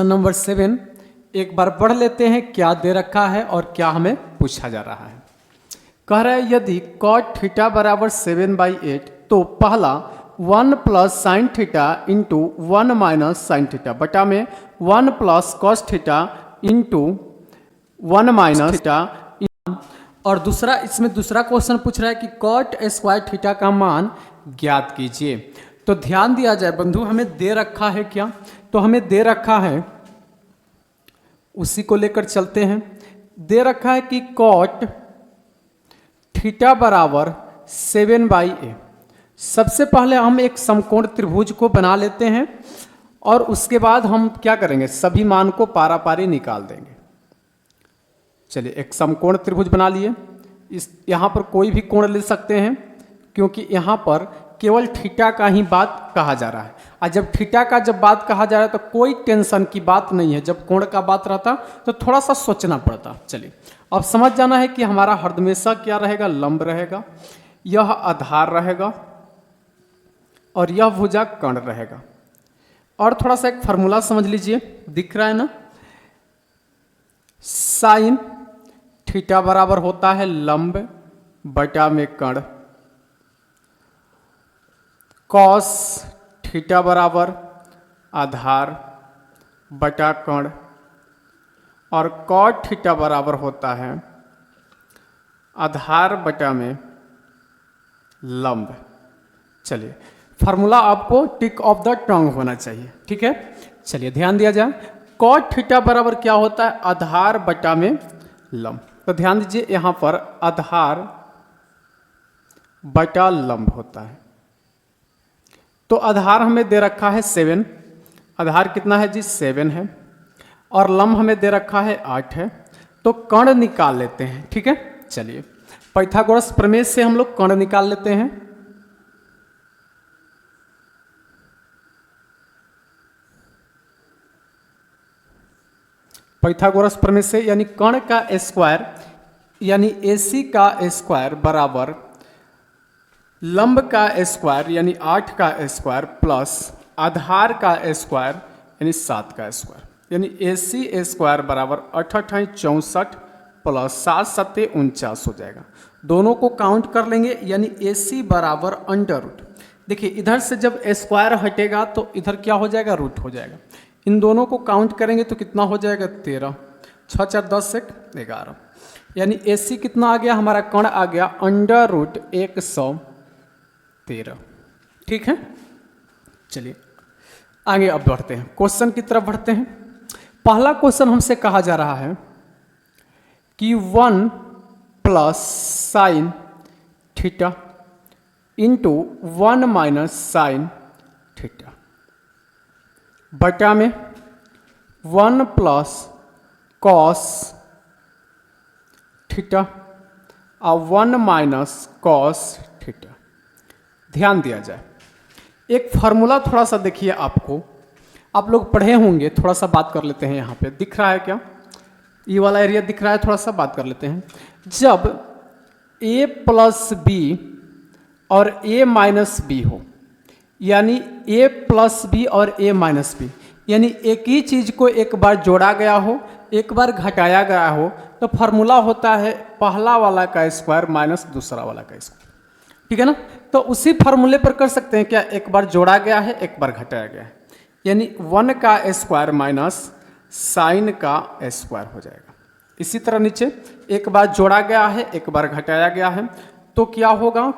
Number 7 एक बार पढ़ लेते हैं क्या दे रखा है और क्या हमें पूछा जा रहा है। कह रहा है यदि cot थीटा बराबर 7/8 तो पहला 1 plus sine theta into 1 minus sine theta बटा में 1 plus cos theta into 1 minus theta, और दूसरा इसमें दूसरा क्वेश्चन पूछ रहा है कि cot स्क्वायर थीटा का मान ज्ञात कीजिए। तो ध्यान दिया जाए बंधु, हमें दे रखा है क्या, तो हमें दे रखा है उसी को लेकर चलते हैं। दे रखा है कि cot थीटा बराबर 7/8। सबसे पहले हम एक समकोण त्रिभुज को बना लेते हैं और उसके बाद हम क्या करेंगे, सभी मान को पारापारी निकाल देंगे। चलिए एक समकोण त्रिभुज बना लिए। इस यहाँ पर कोई भी कोण ले सकते हैं क्योंकि यहाँ पर केवल थीटा का ही बात कहा जा रहा है। और जब थीटा का जब बात कहा जा रहा है तो कोई टेंशन की बात नहीं है। जब कोण का बात रहता तो थोड़ा सा सोचना पड़ता। चलिए अब समझ जाना है कि हमारा हमेशा क्या रहेगा, लंब रहेगा, यह आधार रहेगा और यह भुजा कर्ण रहेगा। और थोड़ा सा एक फार्मूला समझ लीजिए, दिख रहा है ना, साइन थीटा बराबर होता है लंब बटा में कर्ण, कॉस थीटा बराबर आधार बटा कर्ण, और कॉट थीटा बराबर होता है आधार बटा में लंब। चलिए फार्मूला आपको टिक ऑफ द टंग होना चाहिए, ठीक है। चलिए ध्यान दिया जाए, कॉट थीटा बराबर क्या होता है, आधार बटा में लंब। तो ध्यान दीजिए यहाँ पर आधार बटा लंब होता है। तो आधार हमें दे रखा है 7, आधार कितना है जी 7 है, और लंब हमें दे रखा है 8 है। तो कर्ण निकाल लेते हैं, ठीक है। चलिए पाइथागोरस प्रमेय से हम लोग कर्ण निकाल लेते हैं। पाइथागोरस प्रमेय से यानी कर्ण का स्क्वायर यानी AC का स्क्वायर बराबर लंब का स्क्वायर यानी 8 का स्क्वायर प्लस आधार का स्क्वायर यानी 7 का स्क्वायर, यानी AC स्क्वायर बराबर 8 × 64 प्लस 7 × 7 = 49 हो जाएगा। दोनों को काउंट कर लेंगे यानी AC बराबर अंडर रूट। देखिए इधर से जब स्क्वायर हटेगा तो इधर क्या हो जाएगा, रूट हो जाएगा। इन दोनों को काउंट करेंगे तो कितना हो जाएगा 13, 6 × 4 = 10, 1 = 11, यानी AC कितना आ गया, हमारा कर्ण आ गया अंडर रूट 113, ठीक है। चलिए आगे अब बढ़ते हैं, क्वेश्चन की तरफ बढ़ते हैं। पहला क्वेश्चन हमसे कहा जा रहा है कि 1 plus sine theta into 1 minus sine theta बटा में 1 प्लस कॉस थीटा और 1 माइनस कॉस थीटा। ध्यान दिया जाए, एक फार्मूला थोड़ा सा देखिए, आपको आप लोग पढ़े होंगे, थोड़ा सा बात कर लेते हैं। यहाँ पे दिख रहा है क्या, ये वाला एरिया दिख रहा है, थोड़ा सा बात कर लेते हैं। जब a प्लस बी और a माइनस बी हो, यानी a प्लस बी और a माइनस बी, यानी एक ही चीज को एक बार जोड़ा गया हो, एक बार घटाया गया हो, तो फार्मूला होता है पहला वाला का स्क्वायर माइनस दूसरा वाला का स्क्वायर, ठीक है ना। तो उसी फार्मूले पर कर सकते हैं क्या, एक बार जोड़ा गया है एक बार घटाया गया है, यानी 1 का स्क्वायर माइनस साइन का स्क्वायर हो जाएगा। इसी तरह नीचे एक बार जोड़ा गया है एक बार घटाया गया है, तो क्या होगा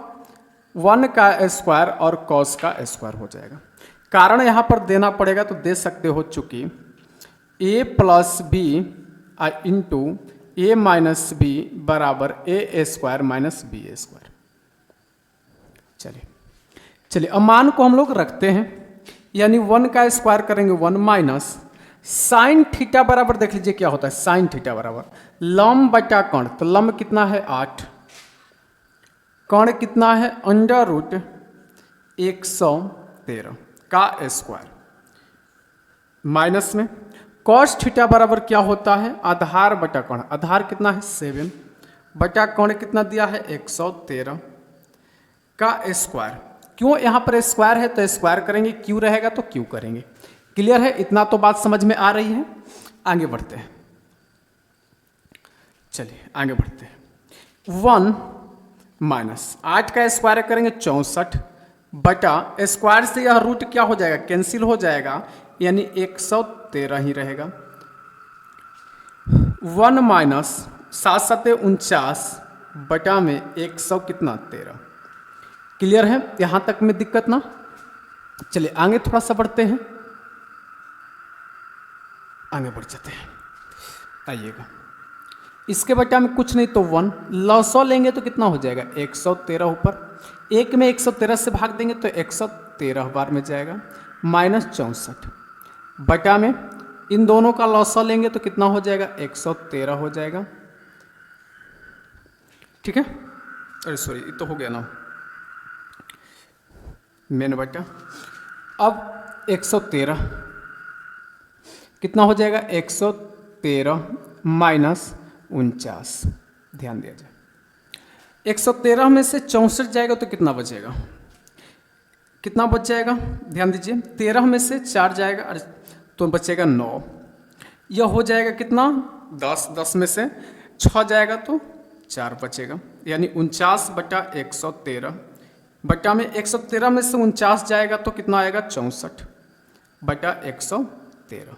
1 का स्क्वायर और कॉस का स्क्वायर हो जाएगा। कारण यहाँ पर देना पड़ेगा तो दे सकते हो, चूंकि a plus B into a minus B बराबर a square minus B square. चलिए अब मान को हम लोग रखते हैं, यानी 1 का स्क्वायर करेंगे 1 माइनस साइन थीटा बराबर, देख लीजिए क्या होता है, साइन थीटा बराबर लंब बटा कर्ण। तो लंब कितना है 8, कर्ण कितना है अंडर रूट 113 का स्क्वायर, माइनस में कॉस थीटा बराबर क्या होता है, आधार बटा कर्ण। आधार कितना है 7 बटा कर्ण कितना दिया है 113 का स्क्वायर। क्यों यहाँ पर स्क्वायर है तो स्क्वायर करेंगे, क्यू रहेगा तो क्यू करेंगे, क्लियर है? इतना तो बात समझ में आ रही है। आगे बढ़ते हैं, चलिए आगे बढ़ते हैं। 1 माइनस 8 का स्क्वायर करेंगे 64 बटा स्क्वायर से यह रूट क्या हो जाएगा, कैंसिल हो जाएगा, यानी 113 ही रहेगा। 1 माइनस 7 सत्ते 49 बटा में 100 कितना 13। क्लियर है? यहाँ तक में दिक्कत ना? चलिए आगे थोड़ा सा बढ़ते हैं, आगे बढ़ जाते हैं। आइएगा, इसके बटा में कुछ नहीं तो 1, लॉसो लेंगे तो कितना हो जाएगा 113 ऊपर, एक में 113 से भाग देंगे तो 113 बार में जाएगा, माइनस 64 बटा में इन दोनों का लॉसो लेंगे तो कितना हो जाएगा 113 हो जाएगा। ठीक है? अरे सॉरी, ये तो हो गया ना मेन बटा। अब 113 कितना हो जाएगा 113 माइनस 49, ध्यान दिया जाए। 113 में से 64 जाएगा तो कितना बचेगा, कितना बच जाएगा, ध्यान दीजिए। 13 में से 4 जाएगा तो बचेगा 9, यह हो जाएगा कितना 10, 10 में से 6 जाएगा तो 4 बचेगा, यानी 49 बटा 113 बटा में 113 में से 49 जाएगा तो कितना आएगा 64 बटा 113।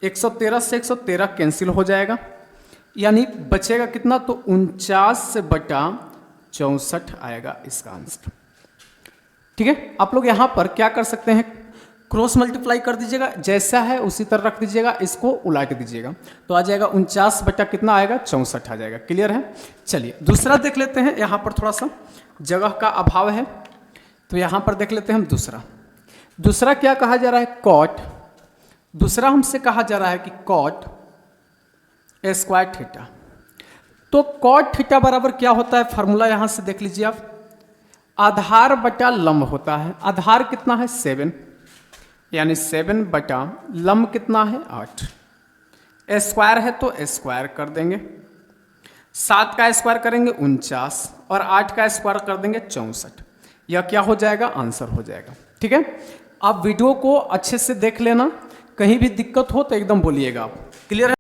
113 से 113 कैंसिल हो जाएगा, यानी बचेगा कितना तो 49 बटा 64 आएगा इसका आंसर। ठीक है? आप लोग यहाँ पर क्या कर सकते हैं, क्रॉस मल्टीप्लाई कर दीजिएगा, जैसा है उसी तरह रख दीजिएगा, इसको उलट दीजिएगा तो आ जाएगा 49 बटा कितना आएगा 64 आ जाएगा। क्लियर है? चलिए दूसरा देख लेते हैं, यहाँ पर थोड़ा सा जगह का अभाव है तो यहाँ पर देख लेते हैं हम दूसरा क्या कहा जा रहा है, कॉट। दूसरा हमसे कहा जा रहा है कि कॉट स्क्वायर थीटा। तो कॉट थीटा बराबर क्या होता है, फार्मूला यहां से देख लीजिए आप, आधार बटा लंब होता है। आधार कितना है 7, यानी 7 बटा लंब कितना है 8। स्क्वायर है तो स्क्वायर कर देंगे, 7 का स्क्वायर करेंगे 49 और 8 का स्क्वायर कर देंगे 64। यह क्या हो जाएगा, आंसर हो जाएगा। ठीक है? आप वीडियो को अच्छे से देख लेना, कहीं भी दिक्कत हो तो एकदम बोलिएगा आप। क्लियर है?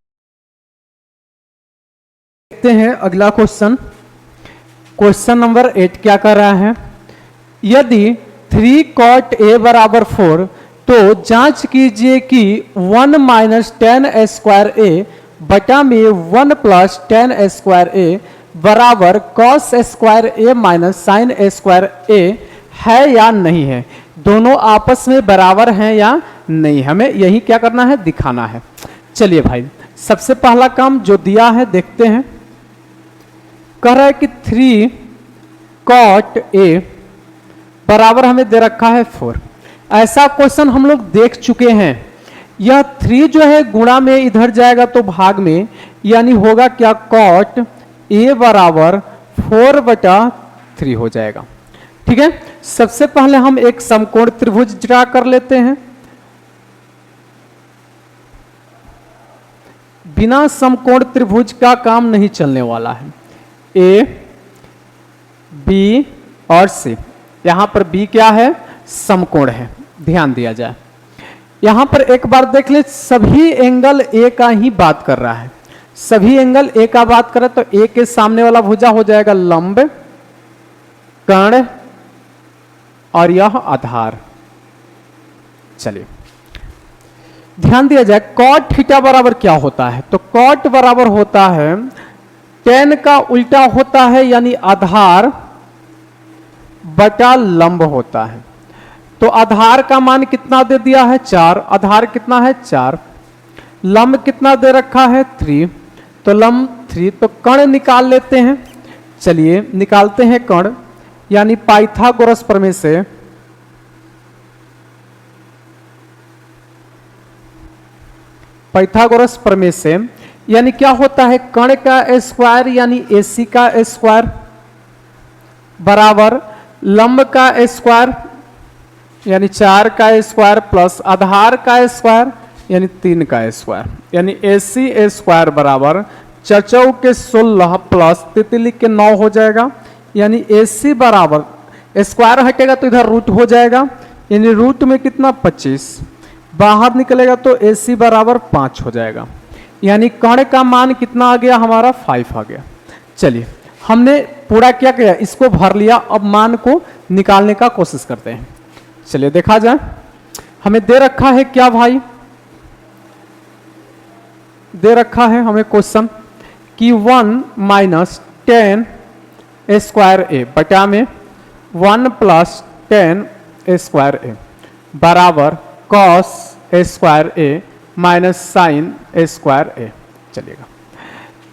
देखते हैं अगला क्वेश्चन, क्वेश्चन नंबर 8 क्या कर रहा है, यदि 3 cot a बराबर 4 तो जांच कीजिए कि 1 माइनस 10 स्क्वायर ए बटा में 1 प्लस 10 स्क्वायर ए बराबर कॉस स्क्वायर ए माइनस साइन स्क्वायर ए है या नहीं है। दोनों आपस में बराबर हैं या नहीं, हमें यही क्या करना है, दिखाना है। चलिए भाई, सबसे पहला काम जो दिया है देखते हैं। कह रहा है कि 3 cot a बराबर हमें दे रखा है 4। ऐसा क्वेश्चन हम लोग देख चुके हैं। यह 3 जो है गुणा में इधर जाएगा तो भाग में, यानी होगा क्या cot a बराबर 4 बटा 3 हो जाएगा। ठीक है? सबसे पहले हम एक समकोण त्रिभुज ड्रा कर लेते हैं। बिना समकोण त्रिभुज का काम नहीं चलने वाला है। ए, बी और सी, यहां पर बी क्या है, समकोण है, ध्यान दिया जाए। यहां पर एक बार देख ले, सभी एंगल ए का ही बात कर रहा है, सभी एंगल ए का बात करे तो ए के सामने वाला भुजा हो जाएगा लंब, कर्ण और यह आधार। चलिए ध्यान दिया जाए, कॉट थीटा बराबर क्या होता है, तो कॉट बराबर होता है tan का उल्टा होता है, यानी आधार बटा लंब होता है। तो आधार का मान कितना दे दिया है 4, आधार कितना है 4, लंब कितना दे रखा है 3, तो लंब 3, तो कर्ण निकाल लेते हैं। चलिए निकालते हैं कर्ण, यानी पाइथागोरस प्रमेय से पाइथागोरस प्रमेय से यानी क्या होता है, कर्ण का स्क्वायर यानी AC का स्क्वायर बराबर लंब का स्क्वायर यानी 4 का स्क्वायर प्लस आधार का स्क्वायर यानी 3 का स्क्वायर, यानी AC स्क्वायर बराबर 4 के 16 प्लस तितली के 9 हो जाएगा। यानी AC बराबर स्क्वायर हटेगा तो इधर रूट हो जाएगा, यानी रूट में कितना 25 बाहर निकलेगा तो AC बराबर 5 हो जाएगा, यानी कण का मान कितना आ गया हमारा 5 आ गया। चलिए हमने पूरा क्या किया, इसको भर लिया, अब मान को निकालने का कोशिश करते हैं। चलिए देखा जाए, हमें दे रखा है क्या भाई, दे रखा है हमें क्वेश्चन कि 1 माइनस 10 स्क्वायर ए बटा में 1 प्लस 10 स्क्वायर ए बराबर कॉस स्क्वायर ए माइनस साइन स्क्वायर ए। चलिएगा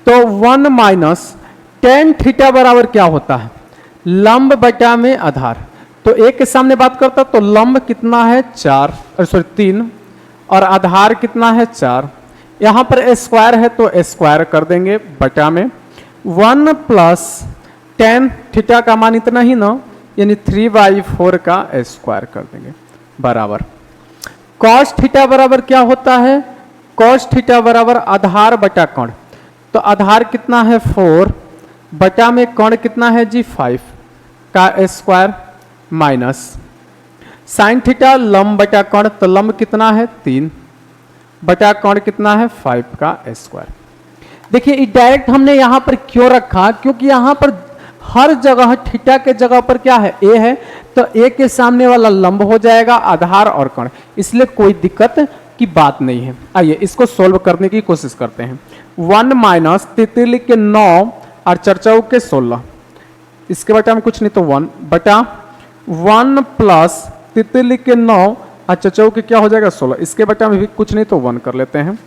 तो 1 माइनस 10 थीटा बराबर क्या होता है, लंब बटा में आधार। तो एक के सामने बात करता तो लंब कितना है 3 और आधार कितना है 4। यहां पर स्क्वायर है तो स्क्वायर कर देंगे बटा में 1 प्लस 10 थीटा का मान इतना ही ना, यानी 3/4 का स्क्वायर कर देंगे बराबर कॉस थीटा बराबर क्या होता है, कॉस थीटा बराबर आधार बटा कण। तो आधार कितना है 4 बटा में कण कितना है जी 5 का स्क्वायर माइनस साइन थीटा लंब बटा कण, तो लंब कितना है 3 बटा कण कितना है 5 का स्क्वायर। देखिए डायरेक्ट हमने यहां पर क्यों रखा, क्योंकि यहां पर हर जगह थीटा के जगह पर क्या है ए है, तो ए के सामने वाला लंब हो जाएगा आधार और कण, इसलिए कोई दिक्कत की बात नहीं है। आइए इसको सोल्व करने की कोशिश करते हैं। 1 माइनस तितली के 9 और चरचौ के 16, इसके बटा में कुछ नहीं तो 1 बटा 1 प्लस तितली के 9 और चरचौ के क्या हो जाएगा 16, इसके बटा में भी कुछ नहीं तो 1 कर लेते हैं।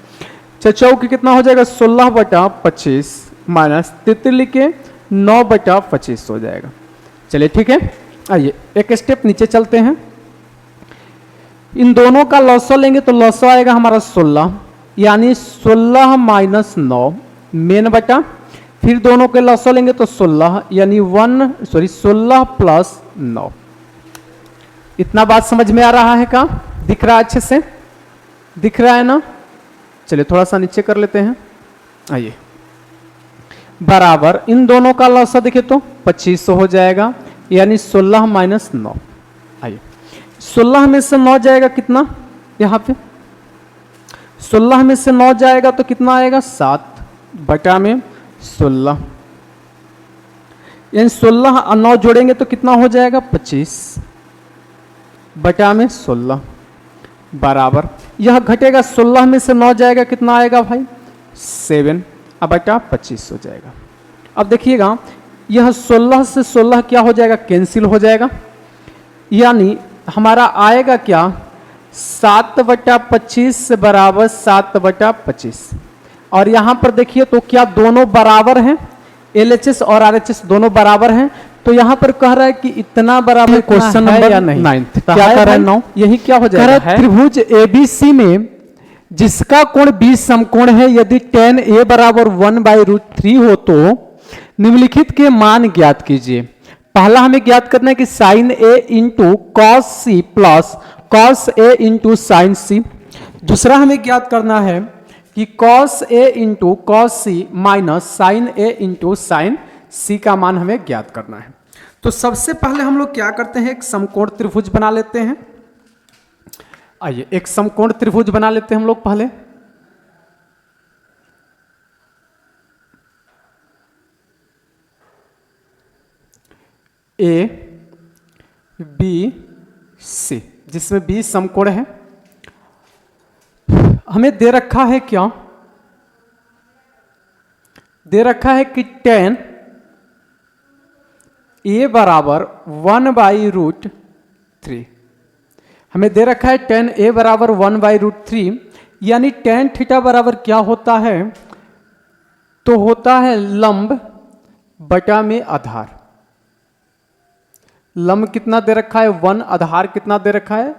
चरचौ के कितना हो जाएगा 16 बटा 25 माइनस तितली के 9 बटा 25 हो जाएगा। चलिए ठीक है, आइए एक स्टेप नीचे चलते हैं। इन दोनों का लॉसो लेंगे तो लॉसो आएगा हमारा 16, यानी 16 माइनस 9 मेन बटा, फिर दोनों के लॉसो लेंगे तो 16 यानी 16 प्लस 9। इतना बात समझ में आ रहा है का, दिख रहा है अच्छे से, दिख रहा है ना। चलिए थोड़ा सा नीचे कर लेते हैं। आइए बराबर इन दोनों का लॉसो देखिए तो 25 हो जाएगा, यानी 16 माइनस 9। आइए 16 में से 9 जाएगा कितना, यहां पे 16 में से 9 जाएगा तो कितना आएगा 7 बटा में 16, यानी 16 और 9 जोड़ेंगे तो कितना हो जाएगा 25 बटा में 16 बराबर, यह घटेगा 16 में से 9 जाएगा कितना आएगा भाई 7 अब बटा 25 हो जाएगा। अब देखिएगा यह 16 से 16 क्या हो जाएगा कैंसिल हो जाएगा, यानी हमारा आएगा क्या 7 बटा 25 बराबर 7 बटा 25। और यहां पर देखिए तो क्या दोनों बराबर हैं, LHS और RHS दोनों बराबर हैं, तो यहां पर कह रहा है कि इतना बराबर क्वेश्चन नंबर या नहीं 9th क्या कर रहा है 9, यही क्या हो जाएगा त्रिभुज ABC में जिसका कोण 20 समकोण है, यदि tan A बराबर 1/√3 हो तो निम्नलिखित के मान ज्ञात कीजिए। पहला हमें ज्ञात करना है कि sin A into cos C plus cos A into sine C. दूसरा हमें ज्ञात करना है कि cos A into cos C minus sine A into sine C का मान हमें ज्ञात करना है। तो सबसे पहले हम लोग क्या करते हैं, एक समकोण त्रिभुज बना लेते हैं। आइए एक समकोण त्रिभुज बना लेते हैं हम लोग पहले। A B C, जिसमें B समकोण है। हमें दे रखा है क्या, दे रखा है कि tan A बराबर 1/√3, हमें दे रखा है tan A बराबर 1/√3, यानी tan थीटा बराबर क्या होता है, तो होता है लंब बटा में आधार। लंब कितना दे रखा है 1, आधार कितना दे रखा है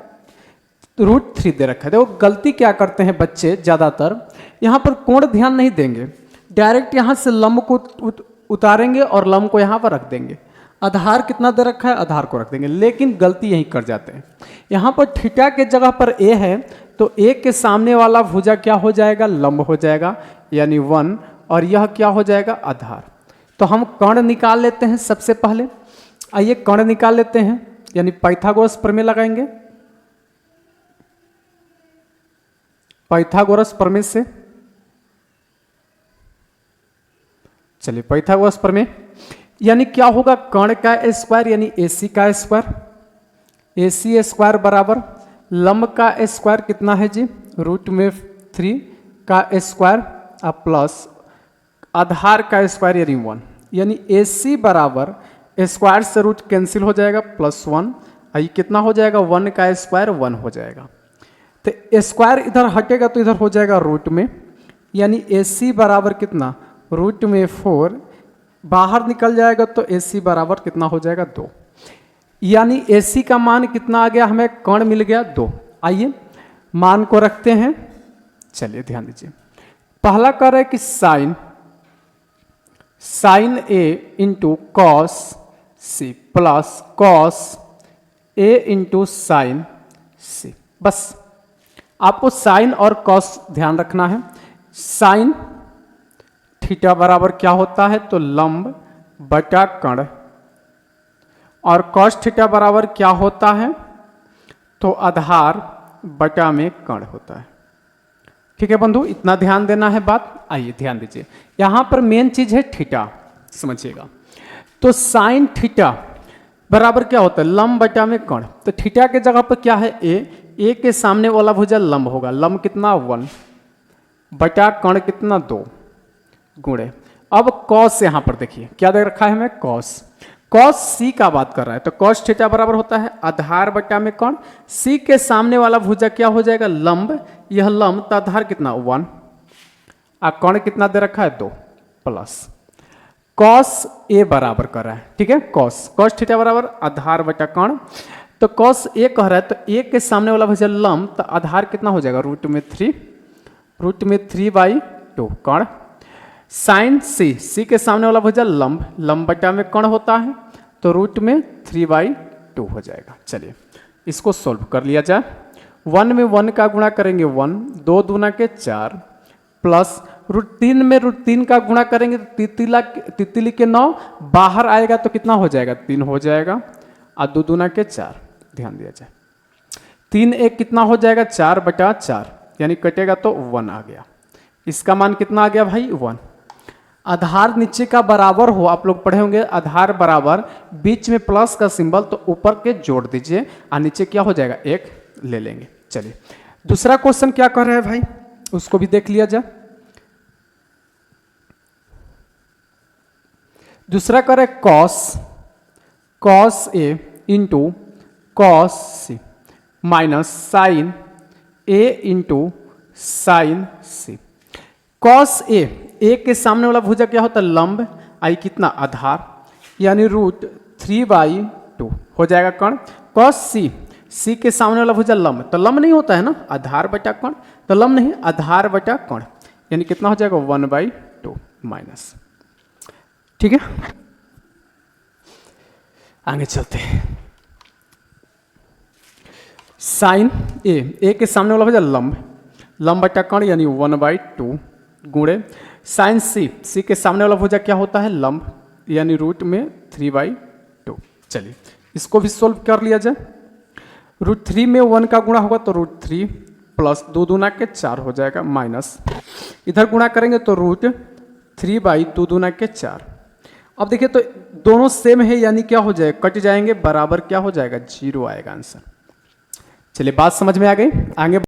√3 दे रखा है। देखो गलती क्या करते हैं बच्चे ज्यादातर, यहां पर कोण ध्यान नहीं देंगे, डायरेक्ट यहां से लंब को उतारेंगे और लंब को यहां पर रख देंगे। आधार कितना दे रखा है, आधार को रख देंगे, लेकिन गलती यही कर जाते हैं। यहां पर थीटा के जगह पर A है, तो A के सामने वाला भुजा क्या हो जाएगा, लंब हो जाएगा, यानी 1, और यह क्या हो जाएगा आधार। तो हम कर्ण निकाल लेते हैं सबसे पहले। आइए कर्ण निकाल लेते हैं, यानी पाइथागोरस प्रमेय लगाएंगे। पाइथागोरस प्रमेय से। चलिए पाइथागोरस प्रमेय यानी क्या होगा, कर्ण का स्क्वायर यानी AC का स्क्वायर, AC स्क्वायर बराबर लंब का स्क्वायर कितना है जी, √3 का स्क्वायर प्लस आधार का स्क्वायर यानी 1, यानी AC बराबर स्क्वायर से रूट कैंसिल हो जाएगा +1, ये कितना हो जाएगा 1 का स्क्वायर 1 हो जाएगा। तो स्क्वायर इधर हटेगा तो इधर हो जाएगा रूट में, यानी AC बराबर कितना √4, बाहर निकल जाएगा तो AC बराबर कितना हो जाएगा 2, यानी AC का मान कितना आ गया, हमें कर्ण मिल गया 2। आइए मान को रखते हैं। चलिए ध्यान दीजिए, पहला कर रहे कि sine A into cos C plus cos A into sine C। बस आपको साइन और कॉस ध्यान रखना है। साइन थीटा बराबर क्या होता है, तो लंब बटा कर्ण, और कॉस थीटा बराबर क्या होता है, तो आधार बटा में कर्ण होता है। ठीक है बंधु, इतना ध्यान देना है बात। आइए ध्यान दीजिए, यहां पर मेन चीज है थीटा, समझिएगा। तो साइन थीटा बराबर क्या होता है, लंब बटा में कर्ण। तो थीटा के जगह पर क्या है ए के सामने वाला भुजा लंब होगा, लंब कितना 1 बटा कर्ण कितना 2 गुणे। अब कॉस यहां पर देखिए क्या दे रखा है हमें, कॉस C का बात कर रहा है, तो कॉस थीटा बराबर होता है आधार बटा में कर्ण। C के सामने वाला भुजा क्या हो जाएगा, लंब, यह लंब तो आधार कितना 1 और कर्ण कितना दे रखा है 2 प्लस कॉस A बराबर कर रहा है। ठीक है, कॉस थीटा बराबर आधार बटा कर्ण। तो कॉस A कह रहा है, तो A के सामने वाला भुजा लंब, तो आधार कितना हो जाएगा √3/2 कर्ण। साइन C के सामने वाला भुजा लंब बटा में कर्ण होता है, तो √3/2 हो जाएगा। चलिए इसको सोल्व कर लिया जाए। 1 में 1 का गुणा करेंगे 1, 2 दूना के 4 प्लस √3 में √3 का गुणा करेंगे तो तितली के 9 बाहर आएगा तो कितना हो जाएगा 3 हो जाएगा, और 2 दूना के 4, ध्यान दिया जाए 3 1 कितना हो जाएगा 4/4, यानी कटेगा तो 1 आ गया। इसका मान कितना आ गया भाई 1। आधार नीचे का बराबर हो, आप लोग पढ़े होंगे आधार बराबर बीच में प्लस का सिंबल, तो ऊपर के जोड़ दीजिए और नीचे क्या हो जाएगा 1 ले लेंगे। चलिए दूसरा क्वेश्चन क्या कर रहे हैं भाई, उसको भी देख लिया जाए। दूसरा करे cos A into cos C minus sine A into sine C। Cos A के सामने वाला भुजा क्या होता है लंब, आई कितना आधार, यानी √3/2 हो जाएगा कर्ण। कॉस C के सामने वाला भुजा लंब, तो लंब नहीं होता है ना, आधार बटा कर्ण, तो लंब नहीं आधार बटा कर्ण, यानी कितना हो जाएगा 1/2 माइनस। ठीक है, आगे चलते हैं। साइन A के सामने वाला भुजा लंब बटा कर्ण, यानी 1/2 गुणे साइन C के सामने वाला भुजा क्या होता है लंब, यानी √3/2। चलिए इसको भी सोल्व कर लिया जाए। √3 में 1 का गुणा होगा तो √3 प्लस 2 दूना के 4 हो जाएगा माइनस, इधर गुणा करेंगे तो √3/2 दूना के 4। अब देखिए तो दोनों सेम है, यानी क्या हो जाएगा कट जाएंगे, बराबर क्या हो जाएगा 0 आएगा आंसर। चलिए बात समझ में आ गई, आगे